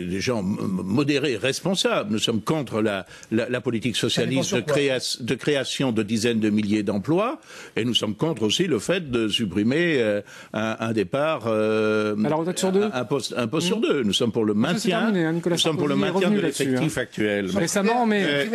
Speaker 3: des gens modérés, responsables. Nous sommes contre la politique socialiste de création de dizaines de milliers d'emplois, et nous sommes contre aussi le fait de supprimer un départ
Speaker 1: à la retraite sur 2.
Speaker 3: Un poste sur 2. Nous sommes pour le maintien. Nous sommes pour le maintien de l'effectif actuel.
Speaker 1: Récemment, mais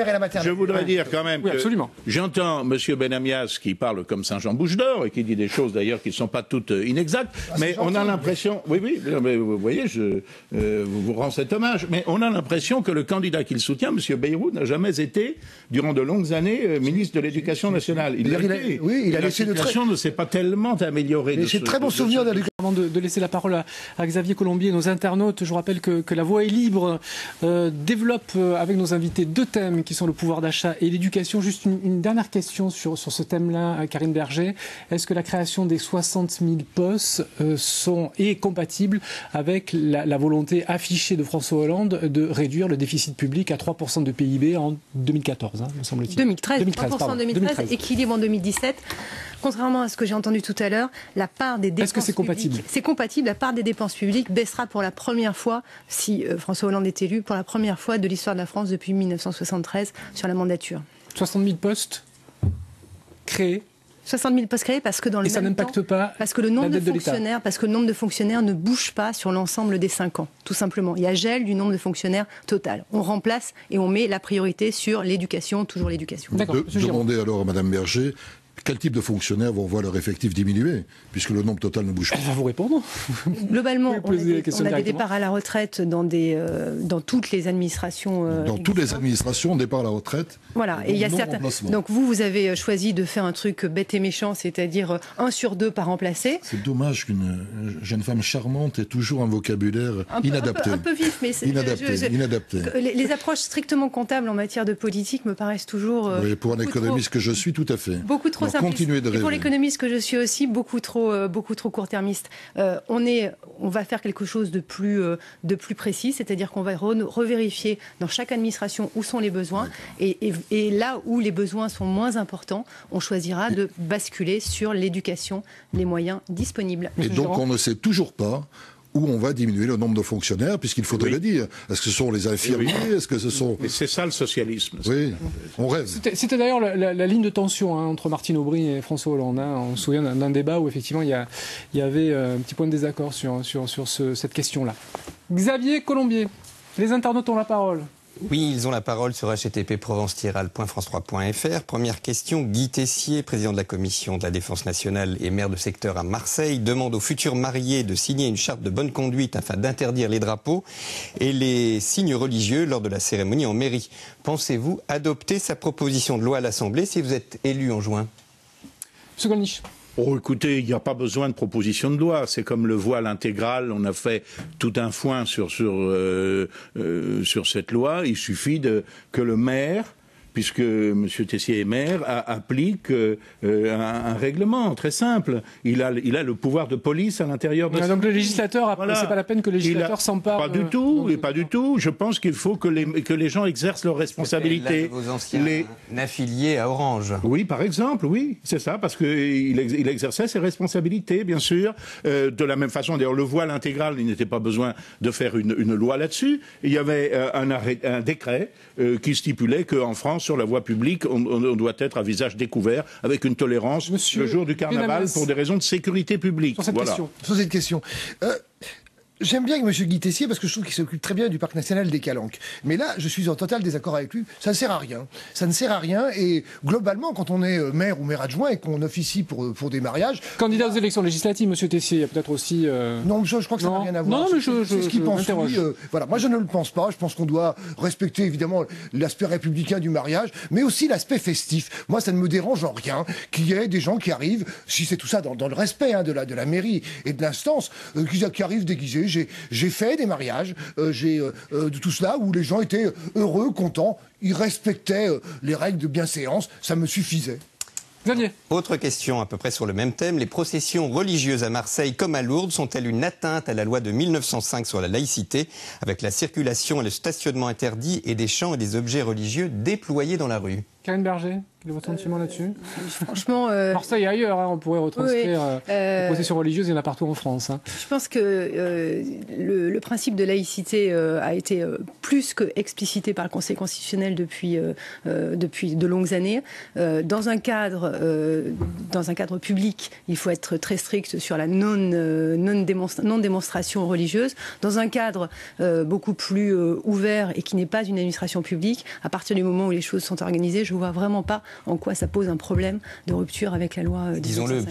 Speaker 3: je voudrais dire quand même
Speaker 1: que
Speaker 3: j'entends M. Benamias qui parle comme Saint-Jean-Bouche-d'Or et qui dit des choses d'ailleurs qui ne sont pas toutes inexactes, mais on a l'impression, oui, mais vous voyez, je vous rends cet hommage, mais on a l'impression que le candidat qu'il soutient, M. Bayrou, n'a jamais été, durant de longues années, ministre de l'Éducation nationale. Il a laissé la situation ne s'est pas tellement améliorée.
Speaker 4: J'ai très bon souvenir
Speaker 1: avant de laisser la parole à Xavier Colombier, nos internautes, je vous rappelle que La Voix est libre développe avec nos invités 2 thèmes qui sont le pouvoir d'achat et l'éducation. Juste une dernière question sur ce thème-là, Karine Berger. Est-ce que la création des 60 000 postes est compatible avec la volonté affichée de François Hollande de réduire le déficit public à 3% de PIB en 2014, me semble-t-il.
Speaker 2: 2013, 3% en 2013, équilibre en 2017. Contrairement à ce que j'ai entendu tout à l'heure, la part des dépenses
Speaker 1: Est-ce que c'est compatible
Speaker 2: publiques, c'est compatible. La part des dépenses publiques baissera pour la première fois, si François Hollande est élu, pour la première fois de l'histoire de la France depuis 1973 sur la mandature.
Speaker 1: 60 000 postes créés.
Speaker 2: 60 000 postes créés parce que dans le même temps, parce que le nombre de fonctionnaires ne bouge pas sur l'ensemble des 5 ans, tout simplement. Il y a gel du nombre de fonctionnaires total. On remplace et on met la priorité sur l'éducation, toujours l'éducation.
Speaker 5: Demandez alors à Mme Berger quel type de fonctionnaires vont voir leur effectif diminuer, puisque le nombre total ne bouge pas.
Speaker 1: Elle va vous répondre.
Speaker 2: Globalement, on a des départs à la retraite dans toutes les administrations.
Speaker 5: Dans toutes les administrations, départ à la retraite.
Speaker 2: Voilà, et il y a certains. Donc vous avez choisi de faire un truc bête et méchant, c'est-à-dire 1 sur 2 par remplacé.
Speaker 5: C'est dommage qu'une jeune femme charmante ait toujours un vocabulaire inadapté.
Speaker 2: Un peu vif, mais
Speaker 5: inadapté.
Speaker 2: Les approches strictement comptables en matière de politique me paraissent toujours.
Speaker 5: Oui, pour un économiste que je suis, tout à fait.
Speaker 2: Beaucoup trop simpliste. Et pour l'économiste que je suis aussi, beaucoup trop court-termiste. On va faire quelque chose de plus précis, c'est-à-dire qu'on va revérifier dans chaque administration où sont les besoins, et là où les besoins sont moins importants, on choisira de basculer sur l'éducation, les moyens disponibles.
Speaker 5: Et donc on ne sait toujours pas où on va diminuer le nombre de fonctionnaires, puisqu'il faudrait le dire. Est-ce que ce sont les infirmiers? Est-ce que ce sont...
Speaker 3: Et c'est ça le socialisme.
Speaker 5: Oui, on rêve.
Speaker 1: C'était d'ailleurs la ligne de tension entre Martine Aubry et François Hollande. On se souvient d'un débat où effectivement il y avait un petit point de désaccord sur cette question-là. Xavier Colombier, les internautes ont la parole.
Speaker 6: Oui, ils ont la parole sur http://provence-france3.fr. Première question, Guy Tessier, président de la commission de la défense nationale et maire de secteur à Marseille, demande aux futurs mariés de signer une charte de bonne conduite afin d'interdire les drapeaux et les signes religieux lors de la cérémonie en mairie. Pensez-vous adopter sa proposition de loi à l'Assemblée si vous êtes élu en juin?
Speaker 1: Monsieur Gollnisch.
Speaker 3: Oh, écoutez, il n'y a pas besoin de proposition de loi. C'est comme le voile intégral. On a fait tout un foin sur cette loi. Il suffit que le maire puisque M. Tessier est maire, applique un règlement très simple. Il a le pouvoir de police à l'intérieur de...
Speaker 1: Donc le législateur, c'est pas la peine que le législateur s'empare...
Speaker 3: Pas du tout, et pas du tout. Je pense qu'il faut que les gens exercent leurs responsabilités.
Speaker 6: Vos anciens affiliés à Orange.
Speaker 3: Oui, par exemple, oui, c'est ça, parce qu'il exerçait ses responsabilités, bien sûr. De la même façon, d'ailleurs, le voile intégral, il n'était pas besoin de faire une loi là-dessus. Il y avait un décret qui stipulait qu'en France, sur la voie publique, on doit être à visage découvert, avec une tolérance le jour du carnaval pour des raisons de sécurité publique.
Speaker 4: Sur cette question. J'aime bien M. Guy Tessier parce que je trouve qu'il s'occupe très bien du parc national des Calanques. Mais là, je suis en total désaccord avec lui. Ça ne sert à rien. Ça ne sert à rien. Et globalement, quand on est maire ou maire adjoint et qu'on officie pour des mariages...
Speaker 1: Candidat aux élections législatives, M. Tessier, il y a peut-être aussi...
Speaker 4: Non, je crois que ça n'a rien à voir.
Speaker 1: Non, mais
Speaker 4: c'est ce qu'il pense lui. Voilà. Moi, je ne le pense pas. Je pense qu'on doit respecter, évidemment, l'aspect républicain du mariage, mais aussi l'aspect festif. Moi, ça ne me dérange en rien qu'il y ait des gens qui arrivent, si c'est tout ça dans le respect de la mairie et de l'instance, qui arrivent déguisés. J'ai fait des mariages, de tout cela où les gens étaient heureux, contents, ils respectaient les règles de bienséance, ça me suffisait.
Speaker 1: Xavier.
Speaker 6: Autre question à peu près sur le même thème. Les processions religieuses à Marseille comme à Lourdes sont-elles une atteinte à la loi de 1905 sur la laïcité, avec la circulation et le stationnement interdits et des chants et des objets religieux déployés dans la rue?
Speaker 1: Karine Berger, quel est votre sentiment là-dessus?
Speaker 2: Franchement...
Speaker 1: Marseille et ailleurs, on pourrait retranscrire les processions religieuses, il y en a partout en France.
Speaker 2: Je pense que le principe de laïcité a été plus que explicité par le Conseil constitutionnel depuis de longues années. Dans un cadre public, il faut être très strict sur la non-démonstration religieuse. Dans un cadre beaucoup plus ouvert et qui n'est pas une administration publique, à partir du moment où les choses sont organisées, je ne vois vraiment pas en quoi ça pose un problème de rupture avec la loi.
Speaker 6: Disons-le,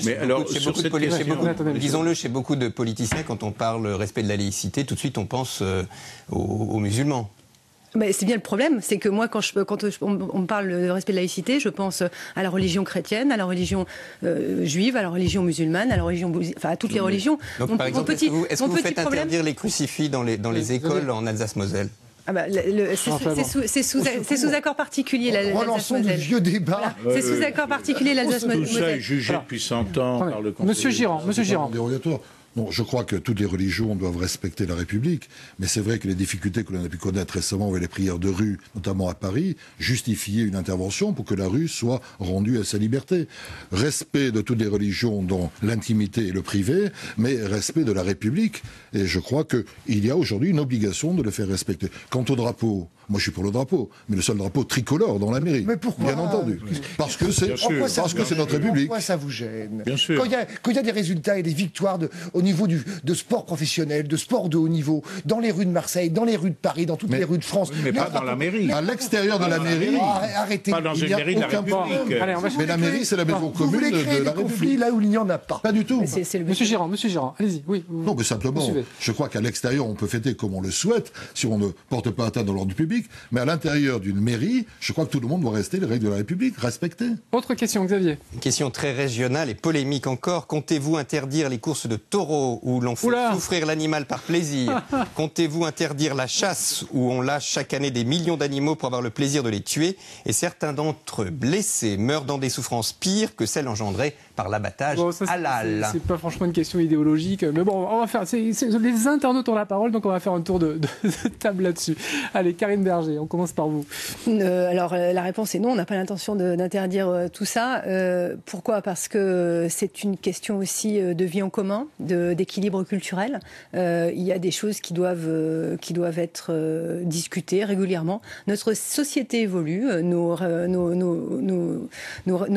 Speaker 6: chez beaucoup de politiciens, quand on parle respect de la laïcité, tout de suite on pense aux musulmans.
Speaker 2: Mais c'est bien le problème, c'est que moi, quand on parle de respect de la laïcité, je pense à la religion chrétienne, à la religion juive, à la religion musulmane, à toutes les religions.
Speaker 6: Donc, par exemple, est-ce que vous faites interdire les crucifix dans les écoles en Alsace-Moselle?
Speaker 2: C'est sous accord particulier
Speaker 4: l'Alsace-Moselle. Le vieux débat.
Speaker 2: Voilà. C'est sous accord particulier l'Alsace-Moselle.
Speaker 3: Tout ça est jugé depuis 100 ans par le Conseil.
Speaker 1: Monsieur Girand.
Speaker 5: Non, je crois que toutes les religions doivent respecter la République, mais c'est vrai que les difficultés que l'on a pu connaître récemment avec les prières de rue, notamment à Paris, justifiaient une intervention pour que la rue soit rendue à sa liberté. Respect de toutes les religions dans l'intimité et le privé, mais respect de la République. Et je crois qu'il y a aujourd'hui une obligation de le faire respecter. Quant au drapeau, moi je suis pour le drapeau, mais le seul drapeau tricolore dans la mairie.
Speaker 4: Mais pourquoi?
Speaker 5: Bien entendu. Parce que c'est notre République.
Speaker 4: Pourquoi ça vous gêne?
Speaker 3: Bien sûr.
Speaker 4: Quand il y a des résultats et des victoires au niveau de sport professionnel, de sport de haut niveau, dans les rues de Marseille, dans les rues de Paris, dans toutes les rues de France.
Speaker 3: Mais pas dans la mairie.
Speaker 5: À l'extérieur de la mairie.
Speaker 4: Arrêtez.
Speaker 3: Pas dans une mairie de la République.
Speaker 5: Mais la mairie, c'est la maison commune
Speaker 4: vous voulez créer
Speaker 5: de la
Speaker 4: des conflits là où il n'y en a pas.
Speaker 5: Pas du tout.
Speaker 1: Monsieur Girand, allez-y. Oui.
Speaker 5: Non, mais simplement, je crois qu'à l'extérieur, on peut fêter comme on le souhaite, si on ne porte pas atteinte à l'ordre public, mais à l'intérieur d'une mairie, je crois que tout le monde doit rester les règles de la République, respectées.
Speaker 1: Autre question, Xavier.
Speaker 6: Une question très régionale et polémique encore. Comptez-vous interdire les courses de taureaux où l'on fait souffrir l'animal par plaisir? Comptez-vous interdire la chasse où on lâche chaque année des millions d'animaux pour avoir le plaisir de les tuer et certains d'entre eux blessés meurent dans des souffrances pires que celles engendrées par l'abattage halal?
Speaker 1: C'est pas franchement une question idéologique, mais bon, on va faire. Les internautes ont la parole, donc on va faire un tour de table là-dessus. Allez, Karine Berger, on commence par vous.
Speaker 2: Alors la réponse est non, on n'a pas l'intention d'interdire tout ça. Pourquoi? Parce que c'est une question aussi de vie en commun, d'équilibre culturel. Il y a des choses qui doivent être discutées régulièrement. Notre société évolue, nos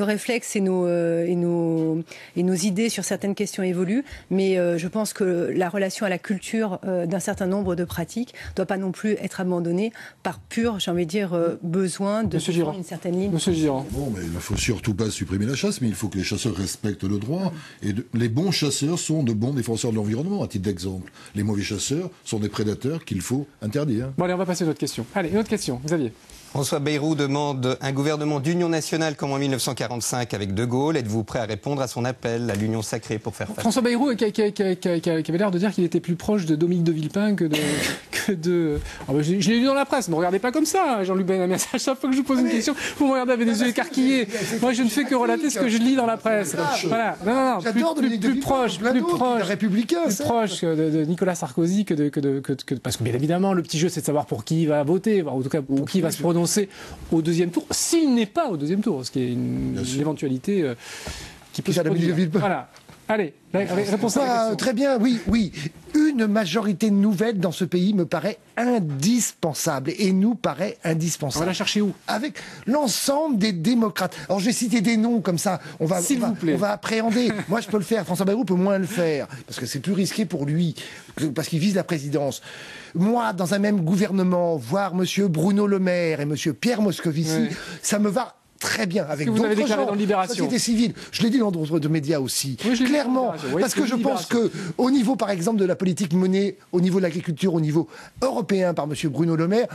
Speaker 2: réflexes et nos idées sur certaines questions évoluent, mais je pense que la relation à la culture d'un certain nombre de pratiques ne doit pas non plus être abandonnée par pur, j'ai envie de dire, besoin de défendre une certaine ligne.
Speaker 1: Monsieur Girand.
Speaker 5: Bon, mais il ne faut surtout pas supprimer la chasse, mais il faut que les chasseurs respectent le droit. Et les bons chasseurs sont de bons défenseurs de l'environnement, à titre d'exemple. Les mauvais chasseurs sont des prédateurs qu'il faut interdire.
Speaker 1: Bon, allez, on va passer à une autre question. Allez, une autre question, Xavier.
Speaker 6: François Bayrou demande un gouvernement d'union nationale comme en 1945 avec De Gaulle. Êtes-vous prêt à répondre à son appel à l'union sacrée pour faire face?
Speaker 1: François Bayrou qui avait l'air de dire qu'il était plus proche de Dominique de Villepin que je l'ai lu dans la presse, ne regardez pas comme ça, Jean-Luc Benamias. À chaque fois que je vous pose une question, vous me regardez avec des yeux écarquillés. Moi, je ne fais que relater ce que je lis dans la presse. Voilà. Non.
Speaker 4: J'adore plus proche
Speaker 1: de Nicolas Sarkozy parce que bien évidemment, le petit jeu, c'est de savoir pour qui il va voter, en tout cas pour qui il va se prononcer au deuxième tour, s'il n'est pas au deuxième tour, ce qui est une éventualité qui peut se produire. Voilà. Allez, réponse à la question.
Speaker 4: Très bien, oui. Une majorité nouvelle dans ce pays me paraît indispensable et nous paraît indispensable.
Speaker 1: On va la chercher où?
Speaker 4: Avec l'ensemble des démocrates. Alors je vais citer des noms comme ça, on va appréhender. Moi je peux le faire, François Bayrou peut moins le faire, parce que c'est plus risqué pour lui, parce qu'il vise la présidence. Moi, dans un même gouvernement, voir M. Bruno Le Maire et M. Pierre Moscovici, ça me va très bien, avec d'autres gens,
Speaker 1: dans Libération.
Speaker 4: Société civile. Je l'ai dit dans d'autres médias aussi, clairement, parce que je pense que au niveau, par exemple, de la politique menée, au niveau de l'agriculture, au niveau européen par M. Bruno Le Maire,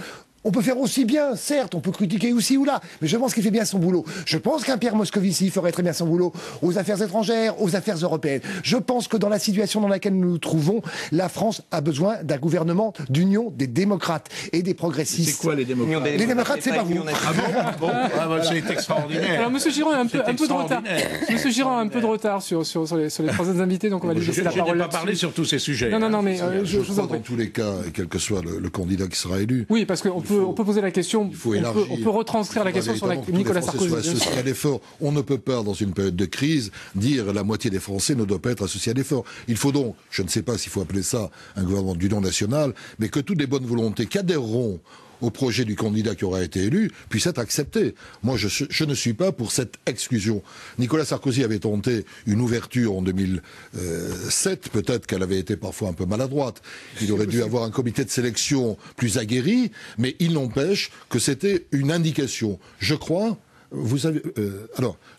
Speaker 4: on peut faire aussi bien, certes, on peut critiquer aussi ou là, mais je pense qu'il fait bien son boulot. Je pense qu'un Pierre Moscovici ferait très bien son boulot aux affaires étrangères, aux affaires européennes. Je pense que dans la situation dans laquelle nous nous trouvons, la France a besoin d'un gouvernement d'union des démocrates et des progressistes.
Speaker 3: C'est quoi les démocrates?
Speaker 4: Les démocrates, c'est pas vous.
Speaker 3: C'est extraordinaire.
Speaker 1: Alors, Monsieur Giron a un peu de retard. Monsieur Giron a un peu de retard sur les trois autres invités, donc on va lui laisser la parole.
Speaker 3: Je n'ai pas parlé sur tous ces sujets.
Speaker 1: Non, mais je vous en prie.
Speaker 5: Dans tous les cas, quel que soit le candidat qui sera élu.
Speaker 1: Oui, parce qu'on peut poser la question, on peut retranscrire la question sur Nicolas Sarkozy.
Speaker 5: À l'effort. On ne peut pas, dans une période de crise, dire la moitié des Français ne doit pas être associés à l'effort. Il faut donc, je ne sais pas s'il faut appeler ça un gouvernement d'union nationale, mais que toutes les bonnes volontés qui adhéreront au projet du candidat qui aura été élu puisse être accepté. Moi, je ne suis pas pour cette exclusion. Nicolas Sarkozy avait tenté une ouverture en 2007, peut-être qu'elle avait été parfois un peu maladroite. Il aurait dû avoir un comité de sélection plus aguerri, mais il n'empêche que c'était une indication. Je crois... Vous avez,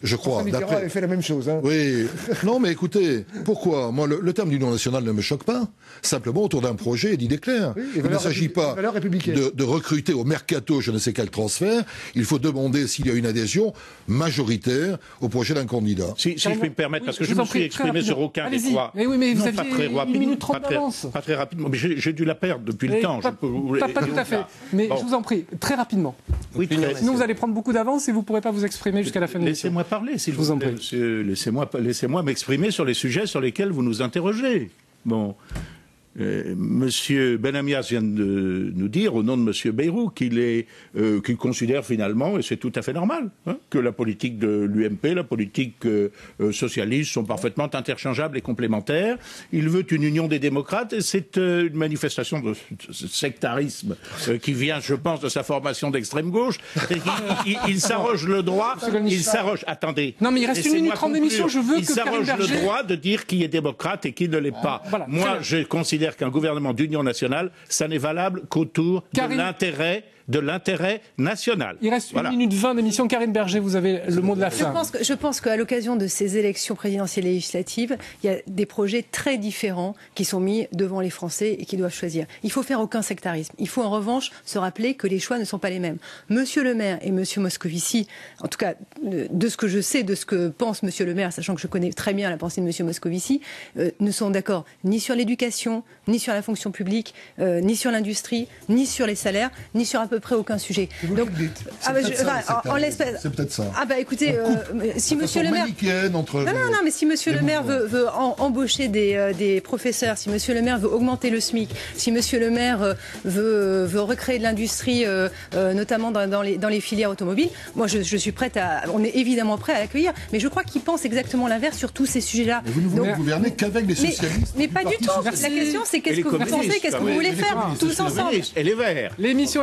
Speaker 5: je crois.
Speaker 4: Mitterrand avait fait la même chose. Hein.
Speaker 5: Oui. Non, mais écoutez, pourquoi? Moi, le terme d'union nationale ne me choque pas. Simplement autour d'un projet et d'idées claires. Il ne s'agit pas de recruter au mercato je ne sais quel transfert. Il faut demander s'il y a une adhésion majoritaire au projet d'un candidat.
Speaker 3: Si je puis me permettre, parce que je me suis exprimé sur aucun des trois.
Speaker 1: Mais oui, mais vous aviez une minute 30 d'avance.
Speaker 3: Pas très rapidement. Mais j'ai dû la perdre depuis le temps.
Speaker 1: Pas tout à fait. Mais je vous en prie, très rapidement.
Speaker 3: Oui,
Speaker 1: sinon vous allez prendre beaucoup d'avance et vous ne pourrez pas vous exprimer jusqu'à la fin de l'émission.
Speaker 3: Laissez-moi parler, s'il vous plaît. Laissez-moi m'exprimer sur les sujets sur lesquels vous nous interrogez. Bon. Monsieur Benamias vient de nous dire, au nom de Monsieur Bayrou, qu'il considère finalement, et c'est tout à fait normal, que la politique de l'UMP, la politique socialiste sont parfaitement interchangeables et complémentaires. Il veut une union des démocrates, et c'est une manifestation de sectarisme qui vient, je pense, de sa formation d'extrême gauche. Il s'arroge le droit, attendez.
Speaker 1: Non, mais il reste 1 minute 30 d'émission, je veux que Karim Berger...
Speaker 3: Il s'arroge le droit de dire qui est démocrate et qui ne l'est pas.
Speaker 1: Voilà,
Speaker 3: moi, je considère qu'un gouvernement d'union nationale, ça n'est valable qu'autour de l'intérêt national.
Speaker 1: Il reste 1 minute 20 d'émission. Karine Berger, vous avez le mot de la fin.
Speaker 2: Je pense qu'à l'occasion de ces élections présidentielles et législatives, il y a des projets très différents qui sont mis devant les Français et qui doivent choisir. Il ne faut faire aucun sectarisme. Il faut en revanche se rappeler que les choix ne sont pas les mêmes. Monsieur le maire et monsieur Moscovici, en tout cas de ce que je sais, de ce que pense monsieur le maire, sachant que je connais très bien la pensée de monsieur Moscovici, ne sont d'accord ni sur l'éducation, ni sur la fonction publique, ni sur l'industrie, ni sur les salaires, ni sur à peu près aucun sujet. Donc,
Speaker 5: c'est peut-être ça.
Speaker 2: Ah bah écoutez, si Monsieur le maire, mais si Monsieur le maire veut embaucher des professeurs, si Monsieur le maire veut augmenter le SMIC, si Monsieur le maire veut recréer de l'industrie, notamment dans les filières automobiles, moi je suis prête on est évidemment prêt à l'accueillir, mais je crois qu'il pense exactement l'inverse sur tous ces sujets-là.
Speaker 5: Mais vous ne voulez gouverner qu'avec les socialistes.
Speaker 2: Mais pas du tout. La question c'est qu'est-ce que vous pensez, qu'est-ce que vous voulez faire tous ensemble.
Speaker 3: Et les Verts.
Speaker 1: L'émission